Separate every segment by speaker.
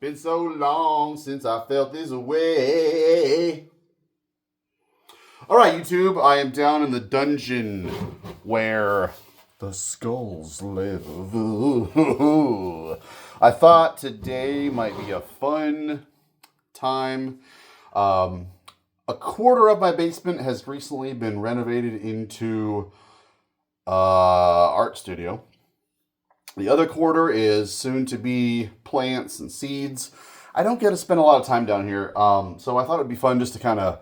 Speaker 1: Been so long since I felt this way. Alright, YouTube, I am down in the dungeon where the skulls live. I thought today might be a fun time. A quarter of my basement has recently been renovated into art studio. The other quarter is soon to be plants and seeds. I don't get to spend a lot of time down here, so I thought it'd be fun just to kind of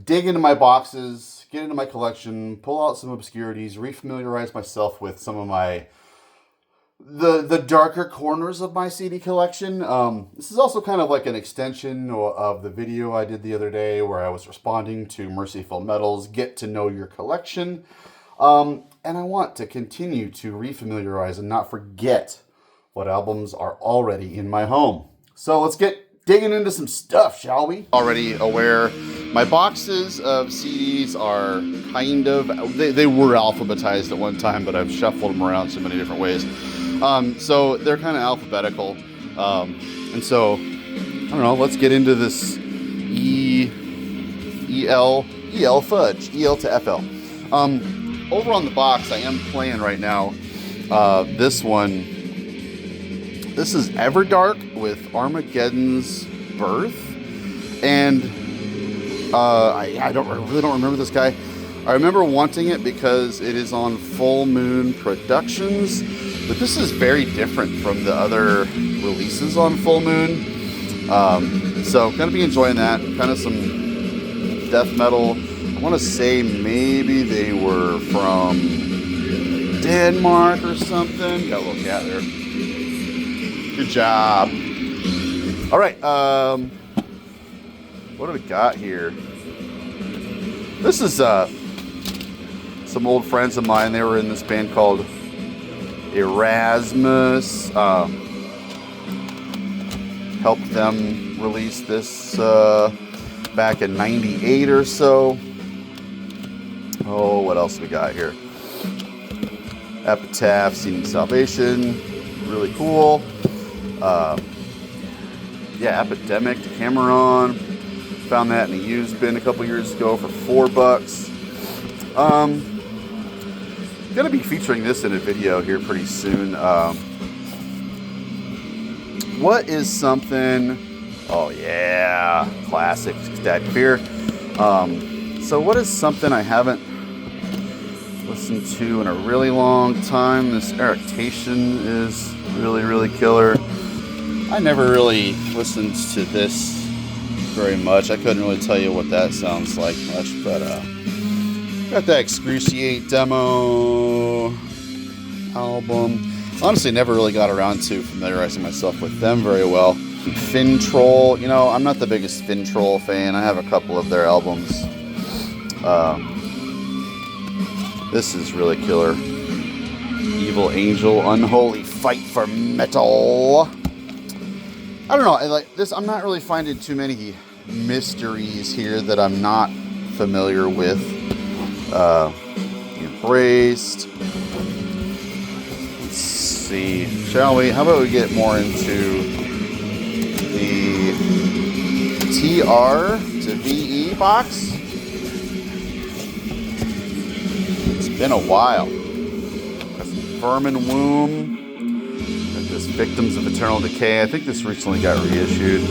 Speaker 1: dig into my boxes, get into my collection, pull out some obscurities, refamiliarize myself with some of my the darker corners of my CD collection. This is also kind of like an extension of the video I did the other day where I was responding to Merciful Metal's Get to Know Your Collection. And I want to continue to refamiliarize and not forget what albums are already in my home. So let's get digging into some stuff, shall we? Already aware, my boxes of CDs are kind of, they were alphabetized at one time, but I've shuffled them around so many different ways. So they're kind of alphabetical. And so, I don't know, let's get into this EL fudge, EL to FL. Over on the box, I am playing right now, this one. This is Everdark with Armageddon's Birth. And I really don't remember this guy. I remember wanting it because it is on Full Moon Productions. But this is very different from the other releases on Full Moon. So, going to be enjoying that. Kind of some death metal. I want to say maybe they were from Denmark or something. Got a little cat there. Good job. All right. What do we got here? This is some old friends of mine. They were in this band called Erasmus. Helped them release this back in '98 or so. Oh, what else we got here? Epitaph, Seeking Salvation, really cool. Yeah, Epidemic, Decameron. Found that in a used bin a couple years ago for $4. Gonna be featuring this in a video here pretty soon. What is something? Oh yeah, classic Static Fear. So what is something I haven't listened to in a really long time? This Eructation is really killer. I never really listened to this very much. I couldn't really tell you what that sounds like much, but got that Excruciate demo album. Honestly, never really got around to familiarizing myself with them very well. Fin Troll, you know, I'm not the biggest Fin Troll fan. I have a couple of their albums. This is really killer. Evil Angel, Unholy Fight for Metal. I don't know, I'm not really finding too many mysteries here that I'm not familiar with. Embraced. Let's see, shall we? How about we get more into the TR to VE box? It's been a while. Got some Vermin Womb. Got this Victims of Eternal Decay. I think this recently got reissued.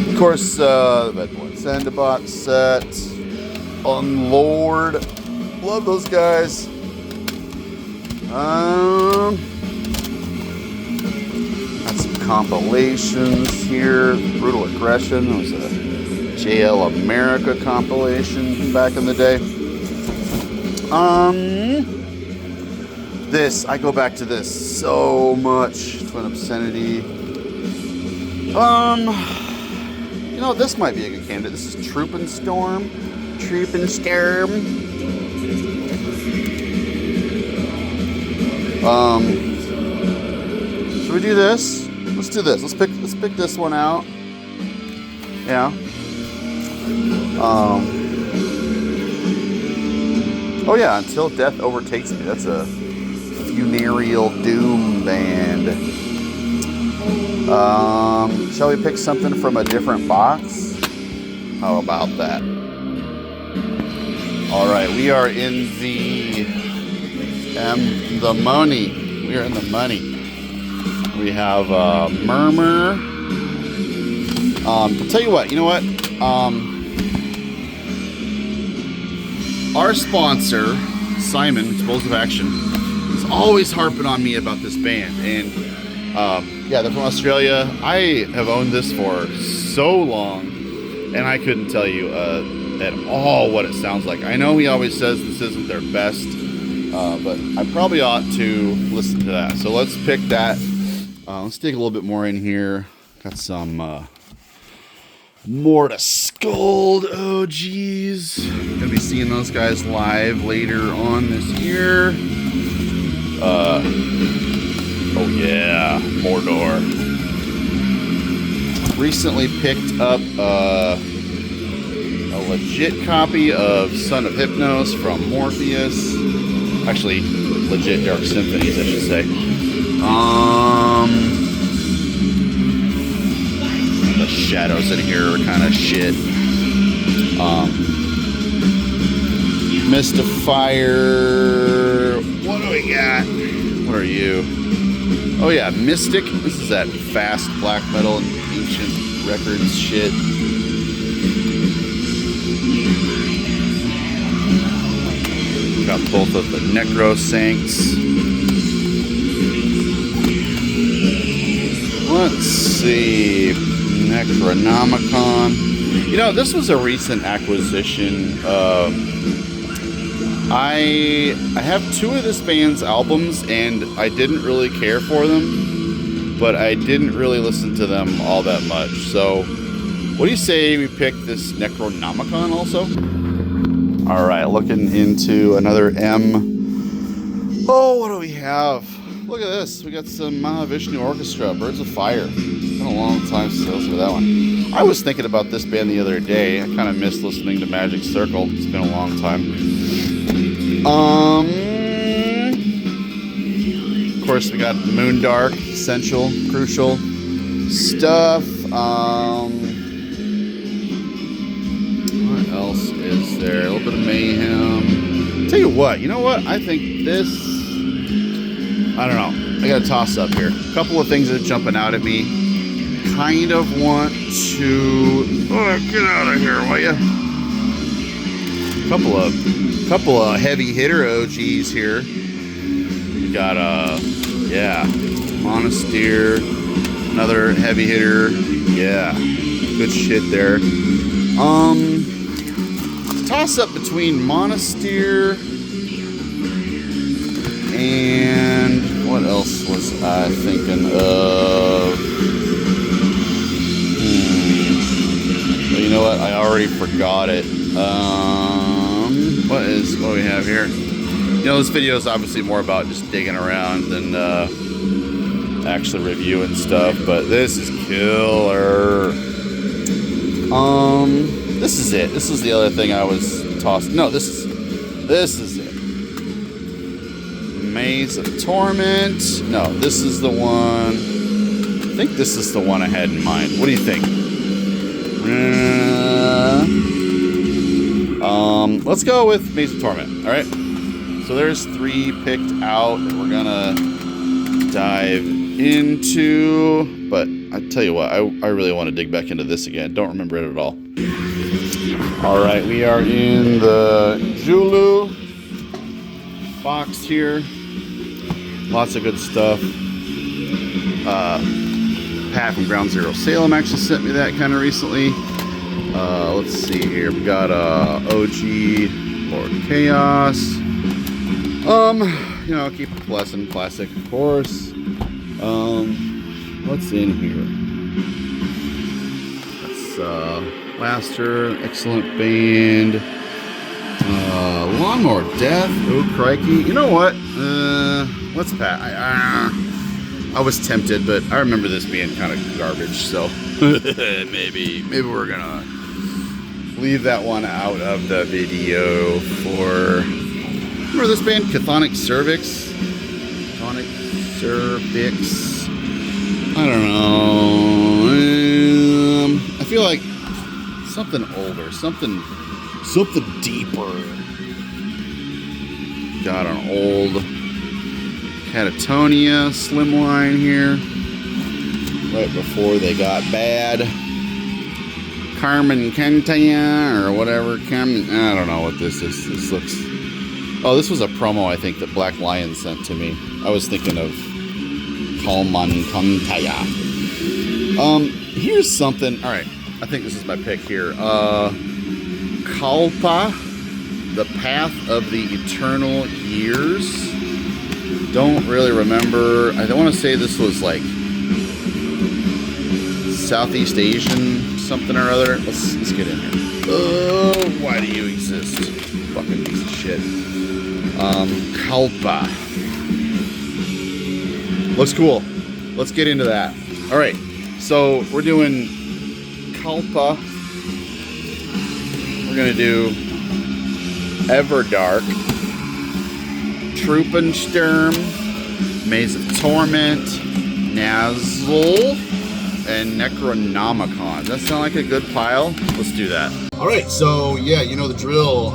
Speaker 1: Of course, the Bad Boy Senda box set. Unlord. Love those guys. Got some compilations here. Brutal Aggression. It was a JL America compilation back in the day. This, I go back to this so much. Twin Obscenity. You know, this might be a good candidate. This is Troopenstorm. Should we do this? Let's do this. Let's pick this one out. Yeah. Oh yeah, Until Death Overtakes Me. That's a funereal doom band. shall we pick something from a different box? How about that? All right, we are in the money. We are in the money. We have Murmur. I'll tell you what. You know what? Our sponsor, Simon, Explosive Action, is always harping on me about this band. And yeah, they're from Australia. I have owned this for so long, and I couldn't tell you at all what it sounds like. I know he always says this isn't their best, but I probably ought to listen to that. So let's pick that. Let's dig a little bit more in here. Got some more to scold. Oh, geez. Gonna be seeing those guys live later on this year. Oh, yeah. Mordor. Recently picked up a legit copy of Son of Hypnos from Morpheus. Actually, legit Dark Symphonies, I should say. The shadows in here are kind of shit. Mystifier. What do we got? What are you? Oh yeah, Mystic. This is that fast black metal and ancient records shit. Got both of the Necrosaints. Let's see. Necronomicon. You know, this was a recent acquisition. I have two of this band's albums, and I didn't really care for them, but I didn't really listen to them all that much. So, what do you say we pick this Necronomicon also? All right, looking into another M. Oh, what do we have? Look at this. We got some Mahavishnu Orchestra, Birds of Fire. It's been a long time since I listened to that one. I was thinking about this band the other day. I kind of missed listening to Magic Circle. It's been a long time. Of course, we got Moondark, Essential, Crucial stuff. What else is there? A little bit of Mayhem. Tell you what, I think this, I don't know. I got a toss up here. A couple of things that are jumping out at me. Kind of want to, get out of here, will ya? Couple of heavy hitter OGs here. We got Monasteer, another heavy hitter. Yeah, good shit there. Toss up between Monasteer and what else was I thinking of? Well, you know what? I already forgot it. What do we have here? This video is obviously more about just digging around than actually reviewing stuff, but this is killer. This is it. This is the other thing I was tossed. No, this is it. Maze of Torment. No, this is the one. I think this is the one I had in mind. What do you think? Let's go with Maze of Torment. All right. So there's 3 picked out that we're gonna dive into. But I tell you what, I really want to dig back into this again. Don't remember it at all. All right, we are in the Julu box here. Lots of good stuff. Pat from Ground Zero Salem actually sent me that kind of recently. Let's see here. We got OG Lord Chaos. Keep it blessing, classic, of course. What's in here? That's Laster, excellent band. Lawnmower Death. Oh, crikey. You know what? Let's pass. I was tempted, but I remember this being kind of garbage, so maybe we're gonna leave that one out of the video for. Remember this band, Chthonic Cervix? I don't know. something older, something deeper. Got an old Catatonia slimline here, right before they got bad. Carmen Cantaya or whatever. I don't know what this is. This looks. Oh, this was a promo I think that Black Lion sent to me. I was thinking of Carmen Cantaya. Here's something. All right, I think this is my pick here. Kalpa, the Path of the Eternal Years. Don't really remember. I don't want to say this was like Southeast Asian something or other. Let's get in here. Oh, why do you exist? Fucking piece of shit. Kalpa. Looks cool. Let's get into that. All right. So we're doing Kalpa. We're gonna do Everdark, Tröen, Sturm, Maze of Torment, Nazxul, and Necronomicon. Does that sound like a good pile? Let's do that. All right, so yeah, you know the drill.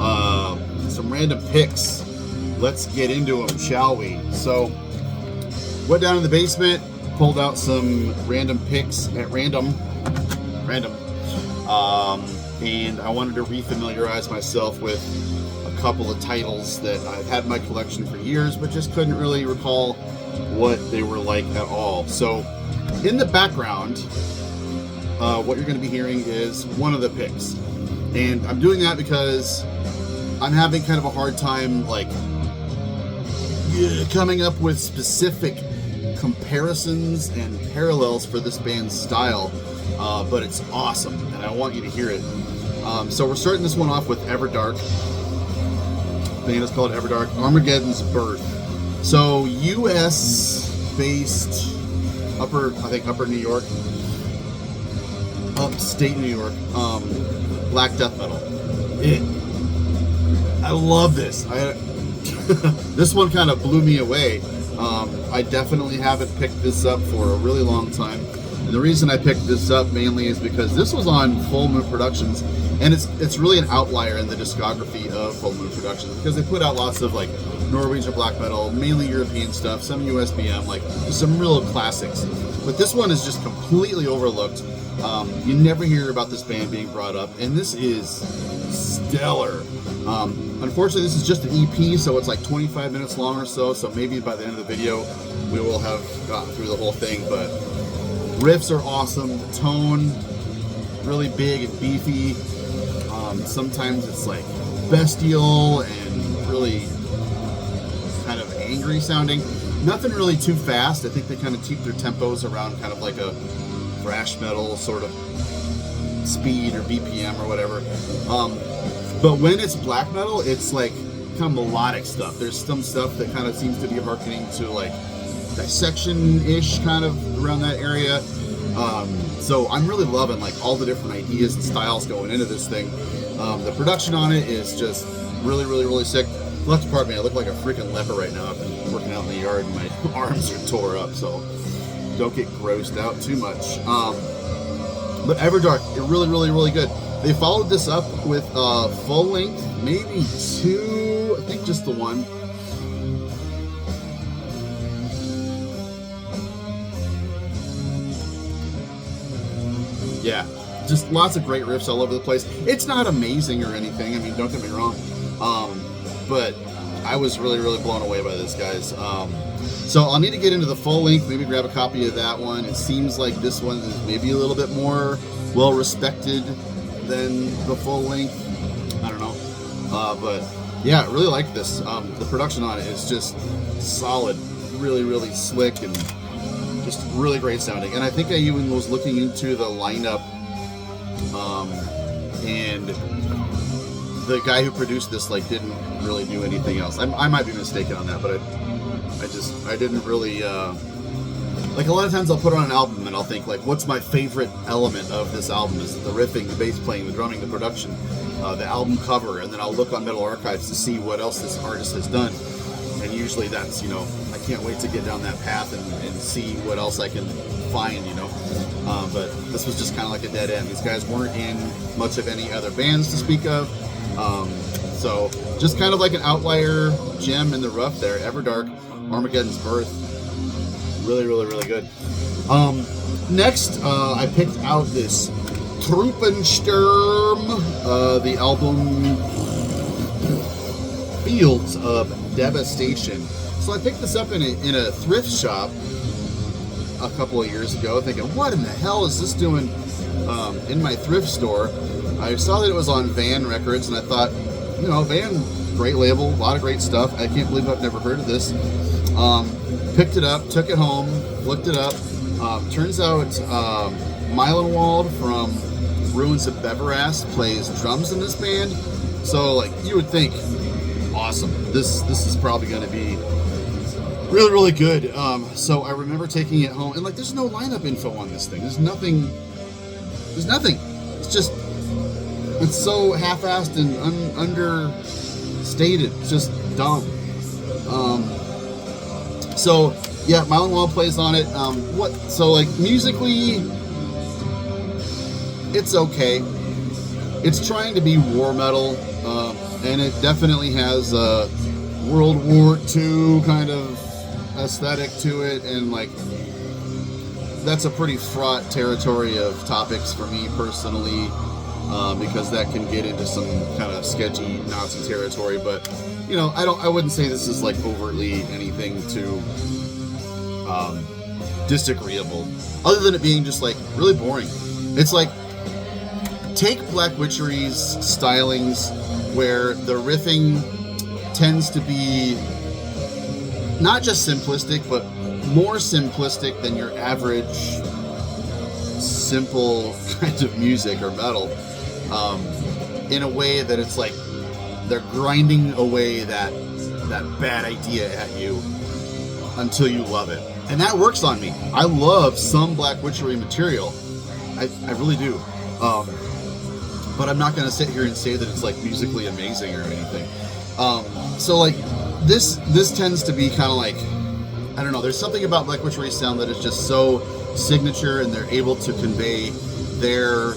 Speaker 1: Some random picks. Let's get into them, shall we? So, went down in the basement, pulled out some random picks at random, and I wanted to refamiliarize myself with a couple of titles that I've had in my collection for years, but just couldn't really recall what they were like at all. So, in the background, what you're going to be hearing is one of the picks, and I'm doing that because I'm having kind of a hard time, like, coming up with specific comparisons and parallels for this band's style, but it's awesome, and I want you to hear it. So we're starting this one off with Everdark. The band is called Everdark, Armageddon's Birth. So U.S.-based, upper New York, upstate New York, black death metal. I love this. This one kind of blew me away. I definitely haven't picked this up for a really long time. And the reason I picked this up mainly is because this was on Full Moon Productions, and it's really an outlier in the discography of Full Moon Productions because they put out lots of like Norwegian black metal, mainly European stuff, some USBM, like some real classics. But this one is just completely overlooked. You never hear about this band being brought up, and this is stellar. Unfortunately, this is just an EP, so it's like 25 minutes long or so, so maybe by the end of the video we will have gotten through the whole thing, but riffs are awesome, the tone really big and beefy. Sometimes it's like bestial and really kind of angry sounding. Nothing really too fast. I think they kind of keep their tempos around kind of like a thrash metal sort of speed or BPM or whatever. But when it's black metal, it's like kind of melodic stuff. There's some stuff that kind of seems to be harkening to like dissection-ish kind of around that area. So I'm really loving like all the different ideas and styles going into this thing. The production on it is just really, really, really sick. Left part, man, I look like a freaking leper right now. I've been working out in the yard and my arms are tore up, so don't get grossed out too much. But Everdark, really, really, really good. They followed this up with full length, maybe two, I think just the one. Yeah, just lots of great riffs all over the place. It's not amazing or anything, I mean, don't get me wrong. But I was really, really blown away by this, guys. So I'll need to get into the full length, maybe grab a copy of that one. It seems like this one is maybe a little bit more well respected than the full length. I don't know. But yeah, I really like this. The production on it is just solid, really, really slick, and just really great sounding. And I think I even was looking into the lineup, and the guy who produced this like didn't really do anything else. I might be mistaken on that, but I didn't really like a lot of times I'll put on an album and I'll think like, what's my favorite element of this album? Is it the riffing, the bass playing, the drumming, the production, the album cover, and then I'll look on Metal Archives to see what else this artist has done. And usually that's, you know, I can't wait to get down that path and see what else I can find, you know. But this was just kind of like a dead end. These guys weren't in much of any other bands to speak of. So just kind of like an outlier gem in the rough there. Everdark, Armageddon's Birth. Really, really, really good. Next, I picked out this Tröen, Sturm, the album Fields of Devastation. So I picked this up in a thrift shop a couple of years ago, thinking, what in the hell is this doing in my thrift store? I saw that it was on Van Records, and I thought, you know, Van, great label, a lot of great stuff. I can't believe I've never heard of this. Picked it up, took it home, looked it up. Turns out Mylenwald from Ruins of Beverast plays drums in this band. So, like, you would think, awesome. This is probably going to be really, really good. So I remember taking it home, and like, there's no lineup info on this thing. There's nothing. It's just, it's so half-assed and understated. It's just dumb. So yeah, Mylenwald plays on it. So like, musically, it's okay. It's trying to be war metal, and it definitely has a World War II kind of aesthetic to it, and like, that's a pretty fraught territory of topics for me personally, because that can get into some kind of sketchy Nazi territory. But you know, I wouldn't say this is like overtly anything too disagreeable, other than it being just like really boring. It's like, take Black Witchery's stylings, where the riffing tends to be not just simplistic, but more simplistic than your average simple kind of music or metal, in a way that it's like they're grinding away that bad idea at you until you love it. And that works on me. I love some Black Witchery material. I really do. But I'm not going to sit here and say that it's like musically amazing or anything. So like, this tends to be kind of like, I don't know, there's something about Black Witchery's sound that is just so signature, and they're able to convey their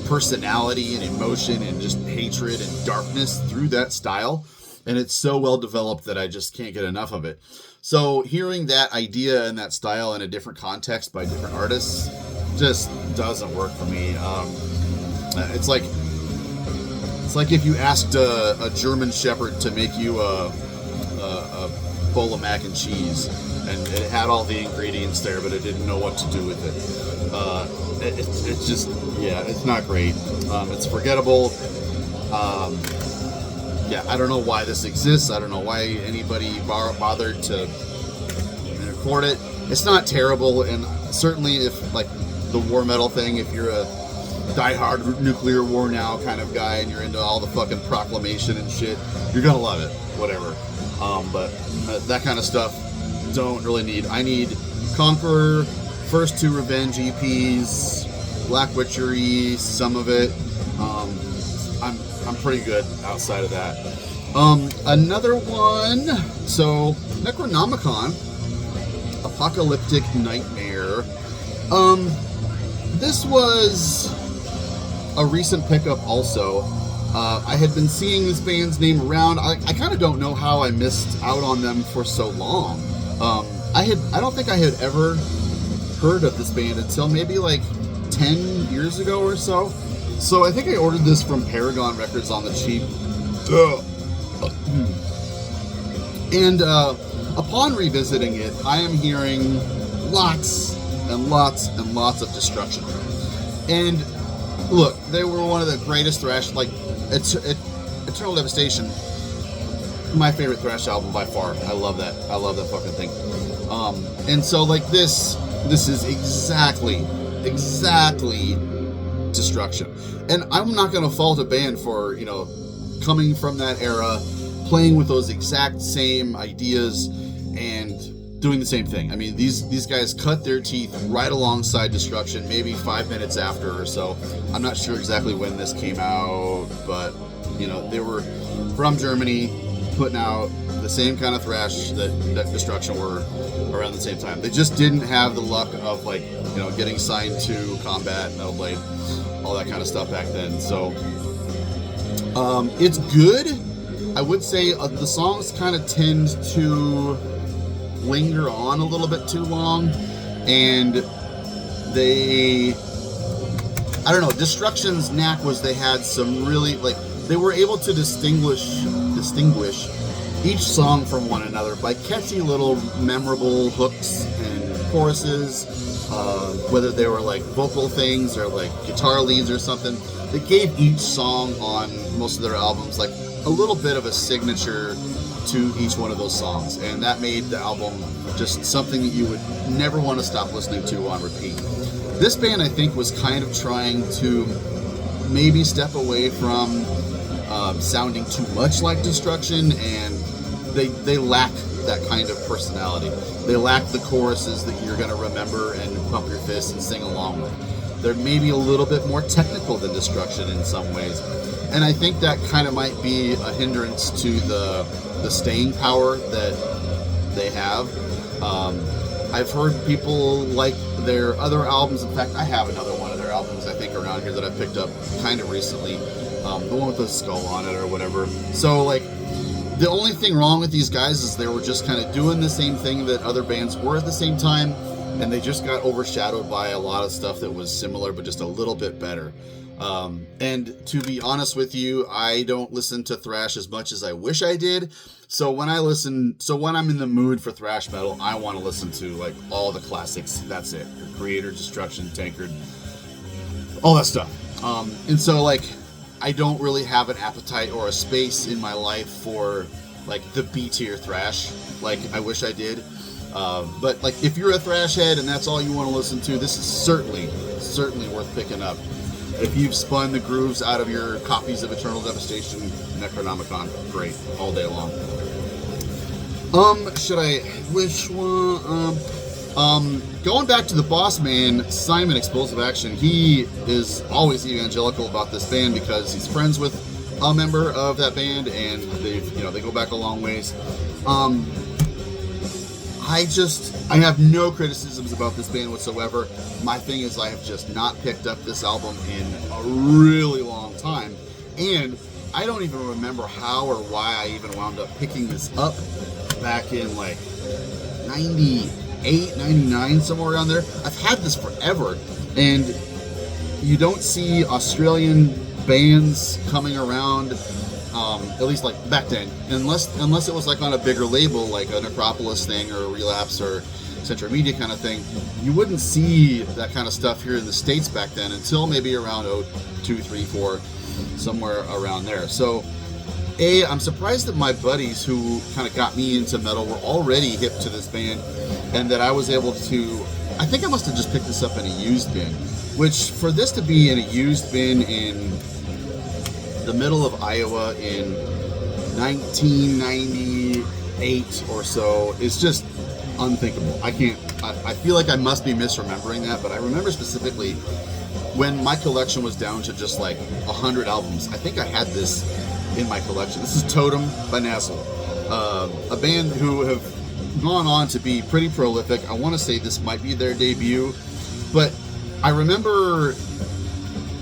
Speaker 1: personality and emotion and just hatred and darkness through that style. And it's so well developed that I just can't get enough of it. So hearing that idea and that style in a different context by different artists just doesn't work for me. It's like if you asked a German Shepherd to make you a bowl of mac and cheese, and it had all the ingredients there, but it didn't know what to do with it. It's just, yeah, it's not great. It's forgettable. Yeah, I don't know why this exists. I don't know why anybody bothered to record it. It's not terrible, and certainly if, like, the war metal thing, if you're a diehard nuclear war now kind of guy and you're into all the fucking proclamation and shit, you're gonna love it, whatever. But that kind of stuff don't really need. I need Conqueror, first two Revenge EPs, Black Witchery, some of it. I'm pretty good outside of that. Another one, so Necronomicon, Apocalyptic Nightmare. This was a recent pickup also. I had been seeing this band's name around. I kind of don't know how I missed out on them for so long. I don't think I had ever heard of this band until maybe like 10 years ago or so. So I think I ordered this from Paragon Records on the cheap. And upon revisiting it, I am hearing lots and lots and lots of destruction. And look, they were one of the greatest thrash, like, Eternal Devastation, my favorite thrash album by far. I love that fucking thing. And so, like, this is exactly destruction. And I'm not going to fault a band for, you know, coming from that era, playing with those exact same ideas, and doing the same thing. I mean, these guys cut their teeth right alongside Destruction, maybe 5 minutes after or so. I'm not sure exactly when this came out, but, you know, they were from Germany, putting out the same kind of thrash that Destruction were around the same time. They just didn't have the luck of, like, you know, getting signed to Combat, Metal Blade, all that kind of stuff back then. So it's good. I would say the songs kind of tend to linger on a little bit too long, and I don't know, Destruction's knack was they had some really, like, they were able to distinguish each song from one another by catchy little memorable hooks and choruses, whether they were like vocal things or like guitar leads or something. They gave each song on most of their albums like a little bit of a signature to each one of those songs, and that made the album just something that you would never want to stop listening to on repeat. This band, I think, was kind of trying to maybe step away from sounding too much like Destruction, and they lack that kind of personality. They lack the choruses that you're going to remember and pump your fists and sing along with. They're maybe a little bit more technical than Destruction in some ways, and I think that kind of might be a hindrance to the staying power that they have. I've heard people like their other albums. In fact, I have another one of their albums, I think, around here that I picked up kind of recently. The one with the skull on it or whatever. So, like, the only thing wrong with these guys is they were just kind of doing the same thing that other bands were at the same time, and they just got overshadowed by a lot of stuff that was similar but just a little bit better. And to be honest with you, I don't listen to thrash as much as I wish I did. So when I'm in the mood for thrash metal, I want to listen to like all the classics. That's it. Your Creator, Destruction, Tankard, all that stuff. And so, like, I don't really have an appetite or a space in my life for like the B-tier thrash like I wish I did. But like, if you're a thrash head and that's all you want to listen to, this is certainly worth picking up. If you've spun the grooves out of your copies of Eternal Devastation, Necronomicon, great, all day long. Which one? Going back to the boss man, Simon Explosive Action, he is always evangelical about this band because he's friends with a member of that band, and they go back a long ways. I have no criticisms about this band whatsoever. My thing is, I have just not picked up this album in a really long time, and I don't even remember how or why I even wound up picking this up back in like 98, 99, somewhere around there. I've had this forever, and you don't see Australian bands coming around, at least like back then, unless it was like on a bigger label like a Necropolis thing or a Relapse or Central Media kind of thing. You wouldn't see that kind of stuff here in the States back then until maybe around 02, 03, 04, somewhere around there. So I'm surprised that my buddies who kind of got me into metal were already hip to this band, and that I was able to, I think I must have just picked this up in a used bin, which for this to be in a used bin in the middle of Iowa in 1998 or so is just unthinkable. I feel like I must be misremembering that, but I remember specifically when my collection was down to just like 100 albums. I think I had this in my collection. This is Totem by Nazxul, a band who have gone on to be pretty prolific. I want to say this might be their debut, but I remember,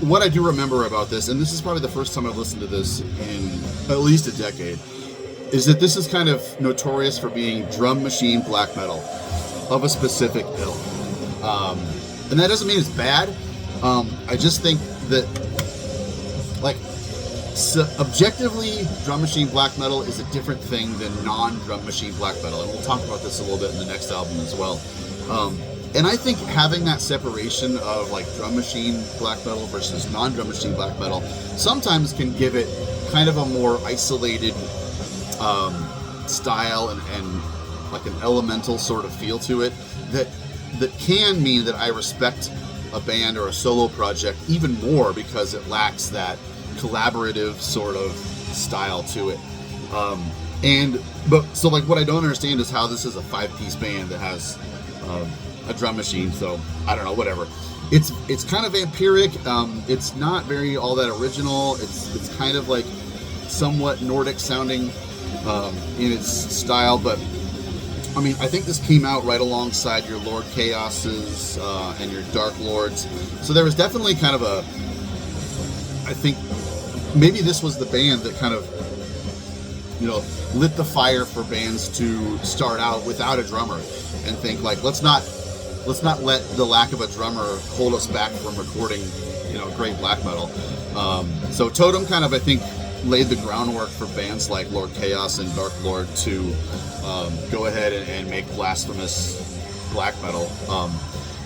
Speaker 1: what I do remember about this, and this is probably the first time I've listened to this in at least a decade, is that this is kind of notorious for being drum machine black metal of a specific ilk. And that doesn't mean it's bad. I just think that, like, objectively, drum machine black metal is a different thing than non-drum machine black metal, and we'll talk about this a little bit in the next album as well. And I think having that separation of like drum machine black metal versus non-drum machine black metal sometimes can give it kind of a more isolated style and like an elemental sort of feel to it that can mean that I respect a band or a solo project even more because it lacks that collaborative sort of style to it. So like, what I don't understand is how this is a 5-piece band that has a drum machine. So I don't know, whatever. It's kind of vampiric. It's not very all that original. It's kind of like somewhat Nordic sounding. in its style, but I mean, I think this came out right alongside your Lord Chaoses and your Dark Lords, so there was definitely kind of a, I think maybe this was the band that kind of, you know, lit the fire for bands to start out without a drummer and think like, let's not let the lack of a drummer hold us back from recording, you know, great black metal. So Totem kind of, I think, laid the groundwork for bands like Lord Chaos and Dark Lord to go ahead and make blasphemous black metal.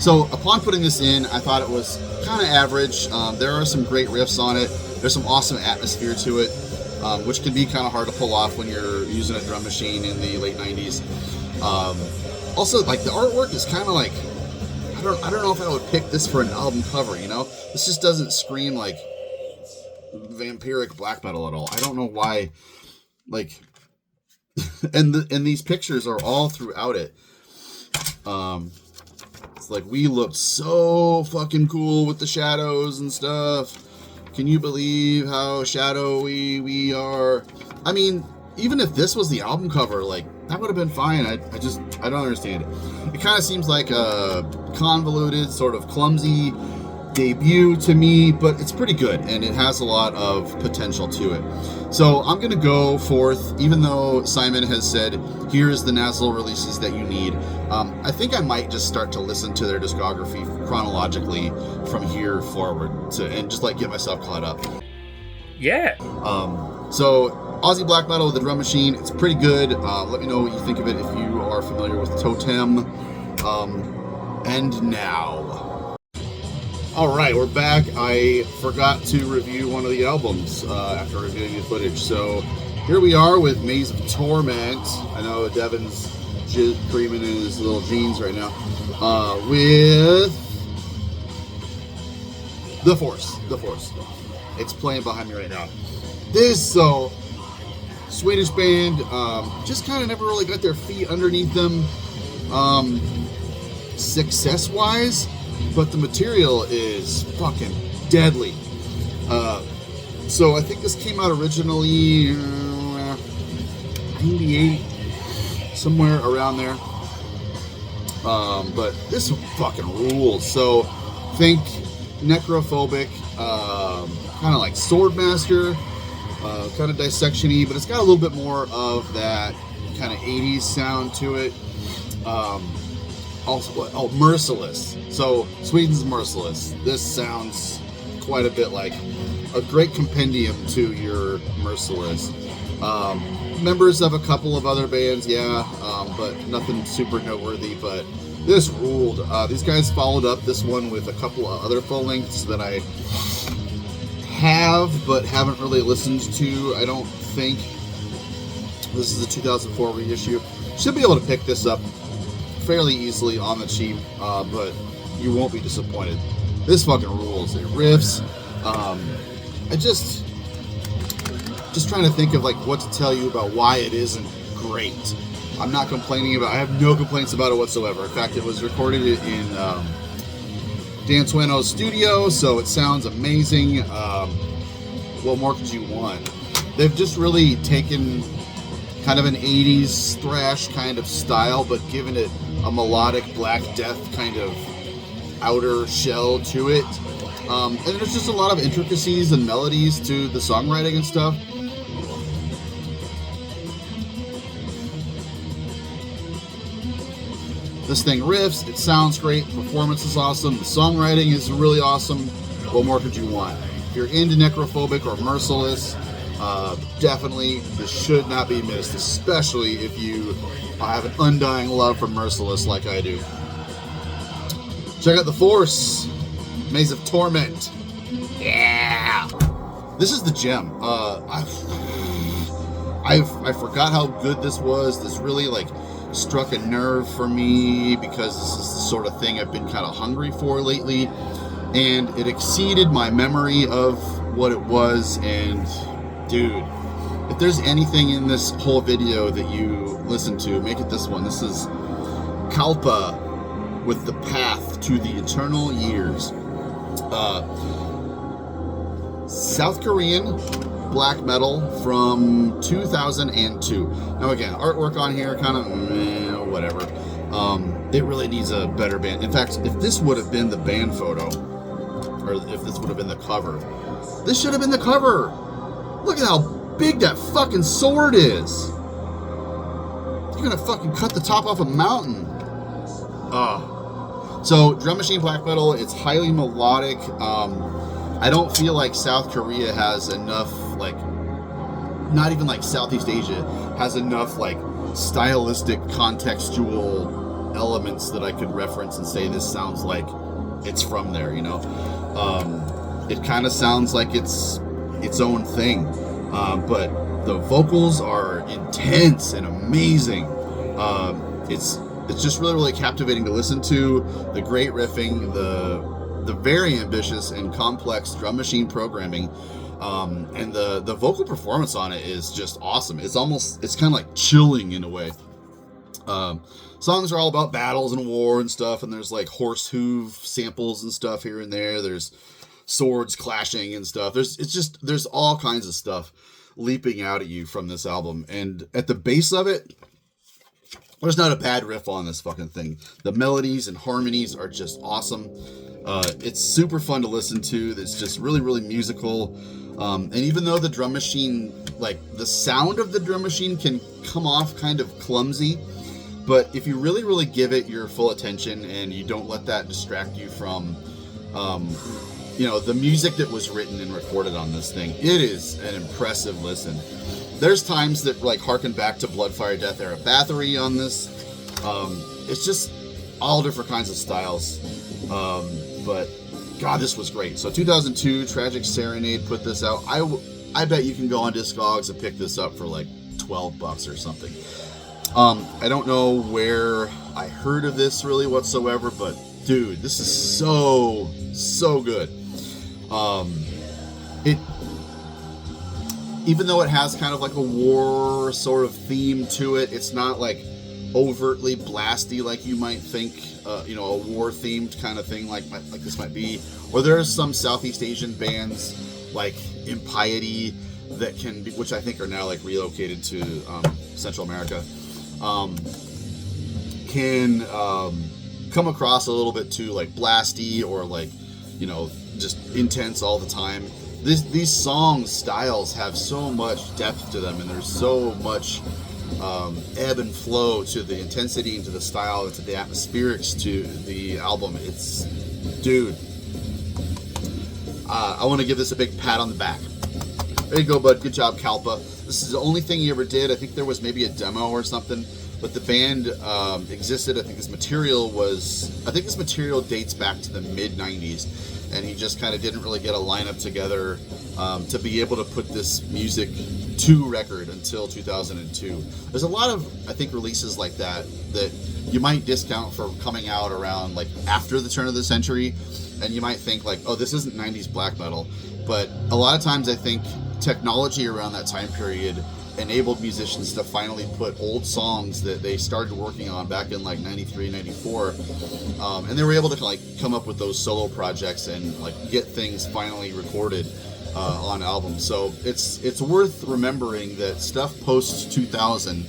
Speaker 1: So upon putting this in, I thought it was kind of average. There are some great riffs on it. There's some awesome atmosphere to it, which can be kind of hard to pull off when you're using a drum machine in the late 90s. Also, like, the artwork is kind of like, I don't know if I would pick this for an album cover, you know? This just doesn't scream like vampiric black metal at all. I don't know why, like, and these pictures are all throughout it. It's like, we looked so fucking cool with the shadows and stuff. Can you believe how shadowy we are? I mean, even if this was the album cover, like, that would have been fine. I don't understand it. It kind of seems like a convoluted, sort of clumsy debut to me, but it's pretty good, and it has a lot of potential to it. So I'm going to go forth, even though Simon has said, here's the Nazxul releases that you need. I think I might just start to listen to their discography chronologically from here forward, and just like get myself caught up.
Speaker 2: Yeah.
Speaker 1: So Aussie black metal with the drum machine, it's pretty good. Let me know what you think of it if you are familiar with Totem. And now, all right, we're back. I forgot to review one of the albums after reviewing the footage. So here we are with Maze of Torment. I know Devin's creaming in his little jeans right now. With The Force. It's playing behind me right now. Swedish band, just kind of never really got their feet underneath them success-wise, but the material is fucking deadly. So I think this came out originally 98, somewhere around there. But this fucking rules. So think necrophobic, kind of like Swordmaster, kind of dissection-y, but it's got a little bit more of that kind of 80s sound to it. Also, Merciless. So Sweden's Merciless. This sounds quite a bit like a great compendium to your Merciless. Members of a couple of other bands, but nothing super noteworthy. But this ruled. These guys followed up this one with a couple of other full lengths that I have but haven't really listened to. I don't think. This is a 2004 reissue. Should be able to pick this up fairly easily on the cheap, but you won't be disappointed. This fucking rules. It riffs. I just trying to think of like what to tell you about why it isn't great. I'm not complaining about. I have no complaints about it whatsoever. In fact, it was recorded in Dan Tweno's studio, so it sounds amazing. What more could you want? They've just really taken kind of an 80s thrash kind of style, but given it a melodic Black Death kind of outer shell to it. And there's just a lot of intricacies and melodies to the songwriting and stuff. This thing riffs, it sounds great, the performance is awesome, the songwriting is really awesome. What more could you want? If you're into necrophobic or merciless, definitely this should not be missed, especially if you have an undying love for merciless like I do. Check out The Force, Maze of Torment. Yeah! This is the gem. I forgot how good this was. This really like struck a nerve for me because this is the sort of thing I've been kind of hungry for lately, and it exceeded my memory of what it was. And dude, if there's anything in this whole video that you listen to, make it this one. This is Kalpa with The Path to the Eternal Years. South Korean black metal from 2002. Now again, artwork on here kind of whatever. It really needs a better band. In fact, if this would have been the band photo, or if this would have been the cover, this should have been the cover. Look at how big that fucking sword is. You're gonna fucking cut the top off a mountain. So drum machine black metal, it's highly melodic. I don't feel like South Korea has enough, like, not even like Southeast Asia has enough like stylistic contextual elements that I could reference and say this sounds like it's from there, you know. It kind of sounds like it's its own thing, but the vocals are intense and amazing. It's just really, really captivating to listen to. The great riffing, the very ambitious and complex drum machine programming, and the vocal performance on it is just awesome. It's kind of like chilling in a way. Songs are all about battles and war and stuff, and there's like horse hoof samples and stuff here and there. There's swords clashing and stuff. There's all kinds of stuff leaping out at you from this album. And at the base of it, there's not a bad riff on this fucking thing. The melodies and harmonies are just awesome. It's super fun to listen to. It's just really, really musical. And even though the drum machine, like the sound of the drum machine can come off kind of clumsy, but if you really, really give it your full attention and you don't let that distract you from, the music that was written and recorded on this thing, it is an impressive listen. There's times that like harken back to Blood, Fire, Death Era Bathory on this. It's just all different kinds of styles. But God, this was great. So 2002, Tragic Serenade put this out. I bet you can go on Discogs and pick this up for like $12 or something. I don't know where I heard of this really whatsoever, but dude, this is so good. Even though it has kind of like a war sort of theme to it, it's not like overtly blasty like you might think, a war themed kind of thing like this might be. Or there are some Southeast Asian bands like Impiety that can be, which I think are now like relocated to Central America, can come across a little bit too like blasty or like, just intense all the time. These songs styles have so much depth to them, and there's so much ebb and flow to the intensity and to the style and to the atmospherics to the album. Dude, I want to give this a big pat on the back. There you go, bud. Good job, Kalpa. This is the only thing he ever did. I think there was maybe a demo or something, but the band existed. I think this material dates back to the mid-90s. And he just kind of didn't really get a lineup together to be able to put this music to record until 2002. There's a lot of, I think, releases like that you might discount for coming out around like after the turn of the century, and you might think like, oh, this isn't 90s black metal. But a lot of times I think technology around that time period enabled musicians to finally put old songs that they started working on back in like 93, 94, and they were able to like come up with those solo projects and like get things finally recorded on albums. So it's worth remembering that stuff post 2000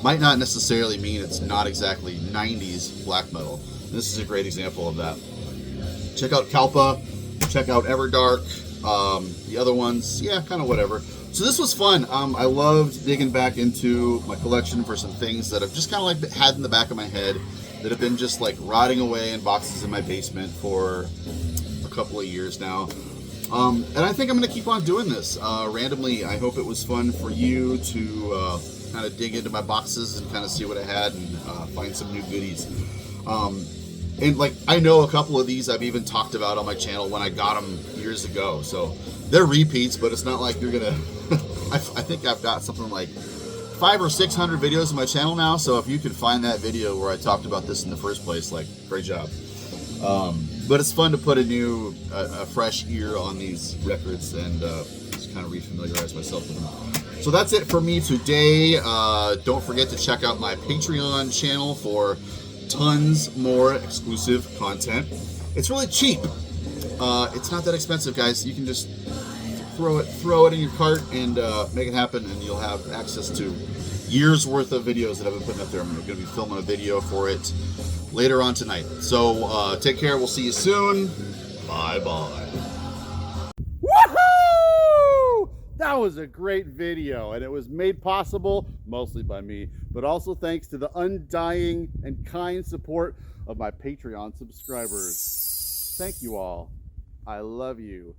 Speaker 1: might not necessarily mean it's not exactly 90s black metal. This is a great example of that. Check out Kalpa, check out Everdark, the other ones, yeah, kind of whatever. So this was fun. I loved digging back into my collection for some things that I've just kind of like had in the back of my head that have been just like rotting away in boxes in my basement for a couple of years now. And I think I'm going to keep on doing this randomly. I hope it was fun for you to kind of dig into my boxes and kind of see what I had and find some new goodies. And like, I know a couple of these I've even talked about on my channel when I got them years ago. So they're repeats, but it's not like you're going to... I think I've got something like 500 or 600 videos on my channel now. So if you could find that video where I talked about this in the first place, like, great job. But it's fun to put a fresh ear on these records and just kind of refamiliarize myself with them. So that's it for me today. Don't forget to check out my Patreon channel for tons more exclusive content. It's really cheap. It's not that expensive, guys. You can just throw it in your cart and make it happen, and you'll have access to years worth of videos that I've been putting up there. I'm going to be filming a video for it later on tonight. So take care. We'll see you soon. Bye-bye. Woohoo! That was a great video, and it was made possible mostly by me, but also thanks to the undying and kind support of my Patreon subscribers. Thank you all. I love you.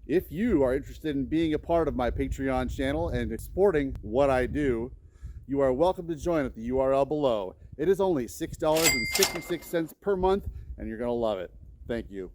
Speaker 1: If you are interested in being a part of my Patreon channel and supporting what I do, you are welcome to join at the URL below. It is only $6.66 per month, and you're going to love it. Thank you.